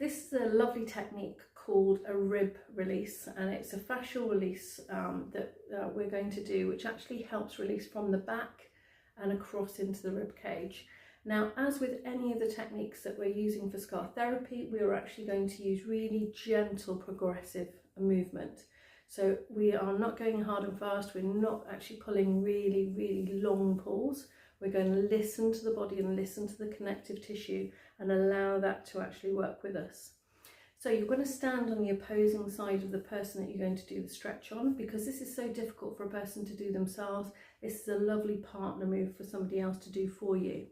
This is a lovely technique called a rib release, and it's a fascial release that we're going to do, which actually helps release from the back and across into the rib cage. Now, as with any of the techniques that we're using for scar therapy, we are actually going to use really gentle progressive movement. So we are not going hard and fast, we're not actually pulling really long pulls. We're going to listen to the body and listen to the connective tissue and allow that to actually work with us. So you're going to stand on the opposing side of the person that you're going to do the stretch on, because this is so difficult for a person to do themselves. This is a lovely partner move for somebody else to do for you.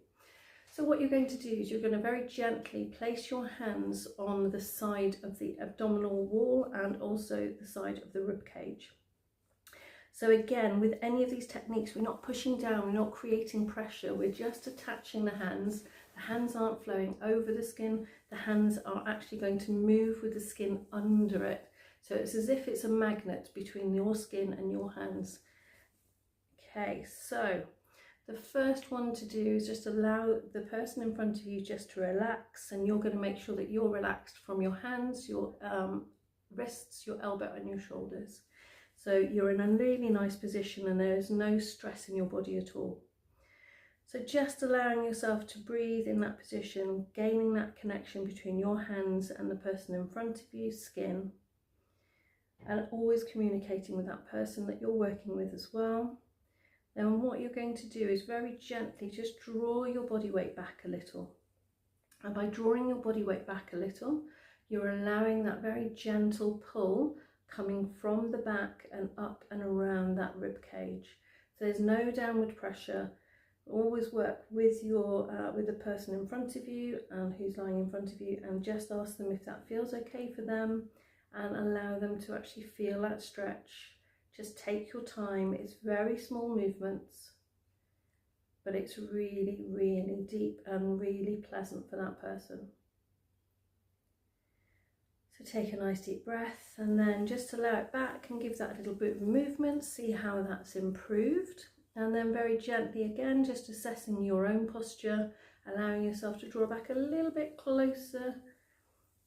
So what you're going to do is you're going to very gently place your hands on the side of the abdominal wall and also the side of the rib cage. So again, with any of these techniques, we're not pushing down, we're not creating pressure, we're just attaching the hands. The hands aren't flowing over the skin, the hands are actually going to move with the skin under it. So it's as if it's a magnet between your skin and your hands. Okay, so the first one to do is just allow the person in front of you just to relax, and you're going to make sure that you're relaxed from your hands, your wrists, your elbow and your shoulders. So you're in a really nice position and there is no stress in your body at all. So just allowing yourself to breathe in that position, gaining that connection between your hands and the person in front of you, skin, and always communicating with that person that you're working with as well. Then what you're going to do is very gently just draw your body weight back a little. And by drawing your body weight back a little, you're allowing that very gentle pull coming from the back and up and around that rib cage. So there's no downward pressure. Always work with the person in front of you and who's lying in front of you, and just ask them if that feels okay for them and allow them to actually feel that stretch. Just take your time. It's very small movements, but it's really deep and really pleasant for that person. So take a nice deep breath and then just allow it back and give that a little bit of movement, see how that's improved. And then very gently again, just assessing your own posture, allowing yourself to draw back a little bit closer.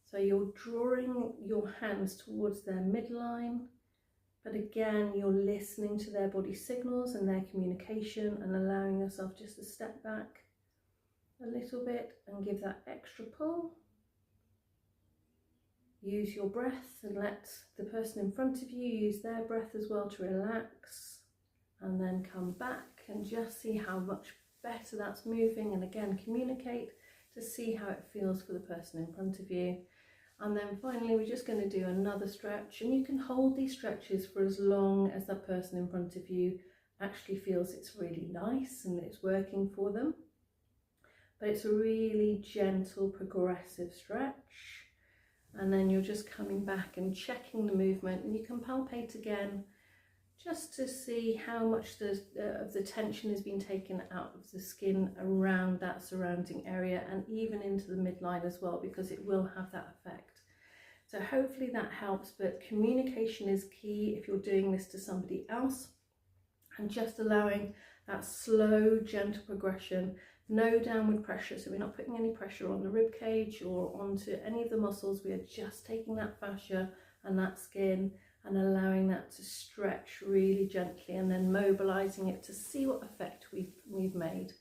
So you're drawing your hands towards their midline, but again, you're listening to their body signals and their communication and allowing yourself just to step back a little bit and give that extra pull. Use your breath and let the person in front of you use their breath as well to relax, and then come back and just see how much better that's moving, and again communicate to see how it feels for the person in front of you. And then finally we're just going to do another stretch, and you can hold these stretches for as long as that person in front of you actually feels it's really nice and it's working for them. But it's a really gentle progressive stretch. And then you're just coming back and checking the movement, and you can palpate again just to see how much of the tension has been taken out of the skin around that surrounding area, and even into the midline as well, because it will have that effect. So hopefully that helps, but communication is key if you're doing this to somebody else, and just allowing that slow, gentle progression. No downward pressure, so we're not putting any pressure on the rib cage or onto any of the muscles. We are just taking that fascia and that skin and allowing that to stretch really gently, and then mobilizing it to see what effect we've made.